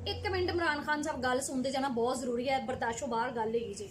एक मिनट इमरान खान साहब गल सुनते जाना बहुत जरूरी है। बर्दाश्तों बाहर गल है जी।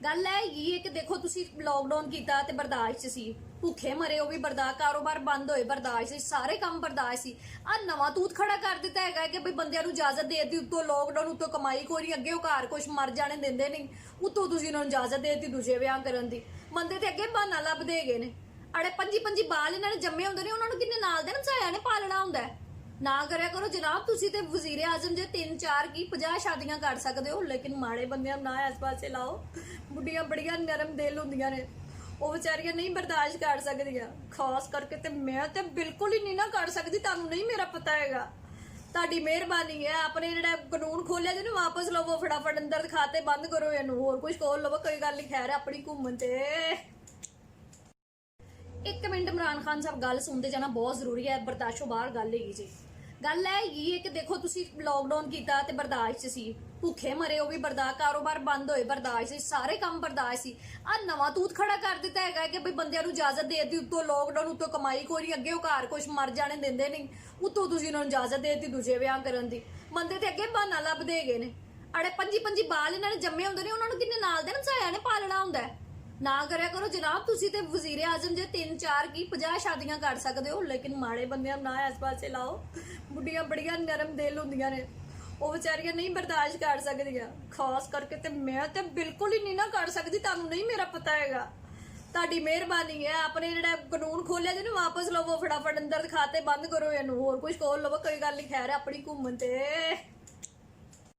गल है कि देखो तुसी लॉकडाउन किया ते बर्दाश्त सी, भुखे मरे वो भी बर्दाश्त, कारोबार बंद होए बर्दाश्त सी, सारे काम बर्दाश्त सी। आ नवा तूत खड़ा कर दिता है कि भाई बंदियां नूं इजाजत दे दी, उत्तों लॉकडाउन उत्तों कमाई कोई नहीं, अगे घर कुछ मर जाने देंदे नहीं, उत्तों तुसी उन्हां नूं इजाजत दे दी दूजे विआह करन दी। बंदे ते अगे बहाना लभदे गए ने। अड़े 25-25 बाल इन्हां ने जम्मे हुंदे ने, उन्हां नूं किन्ने नाल दे नसाया ने पालना हुंदा है। ना करया करो जनाब, तुसी ते वजीर आजम जे 3-4 की 50 शादियां कर सकते हो, लेकिन माड़े बंदियां ना इस पासे लाओ। बुढ़ियां बड़ियां नरम दिल हुंदियां ने, वो बेचारियां नहीं बर्दाश्त कर सकदियां। खास करके ते मैं ते बिल्कुल ही नहीं ना कर सकदी, तुहानू नहीं मेरा पता हैगा। ਤੁਹਾਡੀ ਮਿਹਰਬਾਨੀ है, अपने ਜਿਹੜਾ ਕਾਨੂੰਨ ਖੋਲਿਆ ਜਿਹਨੂੰ ਵਾਪਸ ਲਵੋ, ਫਟਾਫਟ ਅੰਦਰ ਖਾਤੇ ਬੰਦ ਕਰੋ, ਇਹਨੂੰ ਹੋਰ ਕੁਝ ਖੋਲ ਲਵੋ, ਕੋਈ ਗੱਲ ਨਹੀਂ। ਖੈਰ ਆਪਣੀ ਘੁੰਮਣ ਤੇ एक मिनट इमरान खान साहब गल सुनते जाना बहुत जरूरी है। बर्दाश्तों बाहर गल है जी। गल है कि देखो तुसी लॉकडाउन किया ते बर्दाश्त सी, भुखे मरे वो भी बर्दाश्त, कारोबार बंद होए बर्दाश्त सी, सारे काम बर्दाश्त सी। आ नवा तूत खड़ा कर दिता है कि भाई बंदियां नूं इजाजत दे दी, उत्तों लॉकडाउन उत्तों कमाई कोई नहीं, अगे घर कुछ मर जाने देंदे नहीं, उत्तों तुसी उन्हां नूं इजाजत दे दी दूजे विआह करन दी। बंदे ते अगे बहाना लभदे गए ने। अड़े 25-25 बाल इन्हां ने जम्मे हुंदे ने, उन्हां नूं किन्ने नाल दे नसाया ने पालना हुंदा है। ना करया करो जनाब, तुसी ते वजीर आजम जे 3-4 की 50 शादियां कर सकते हो, लेकिन माड़े बंदियां ना इस पासे लाओ। बुढ़ियां बड़ियां नरम दिल हुंदियां ने, वो बेचारियां नहीं बर्दाश्त कर सकदियां। खास करके ते मैं ते बिल्कुल ही नहीं ना कर सकदी, तुहानू नहीं मेरा पता हैगा। ਤੁਹਾਡੀ ਮਿਹਰਬਾਨੀ है, अपने ਜਿਹੜਾ ਕਾਨੂੰਨ ਖੋਲਿਆ ਜਿਹਨੂੰ ਵਾਪਸ ਲਵੋ, ਫਟਾਫਟ ਅੰਦਰ ਖਾਤੇ ਬੰਦ ਕਰੋ, ਇਹਨੂੰ ਹੋਰ ਕੁਝ ਖੋਲ ਲਵੋ, ਕੋਈ ਗੱਲ ਨਹੀਂ। ਖੈਰ ਆਪਣੀ ਘੁੰਮਣ ਤੇ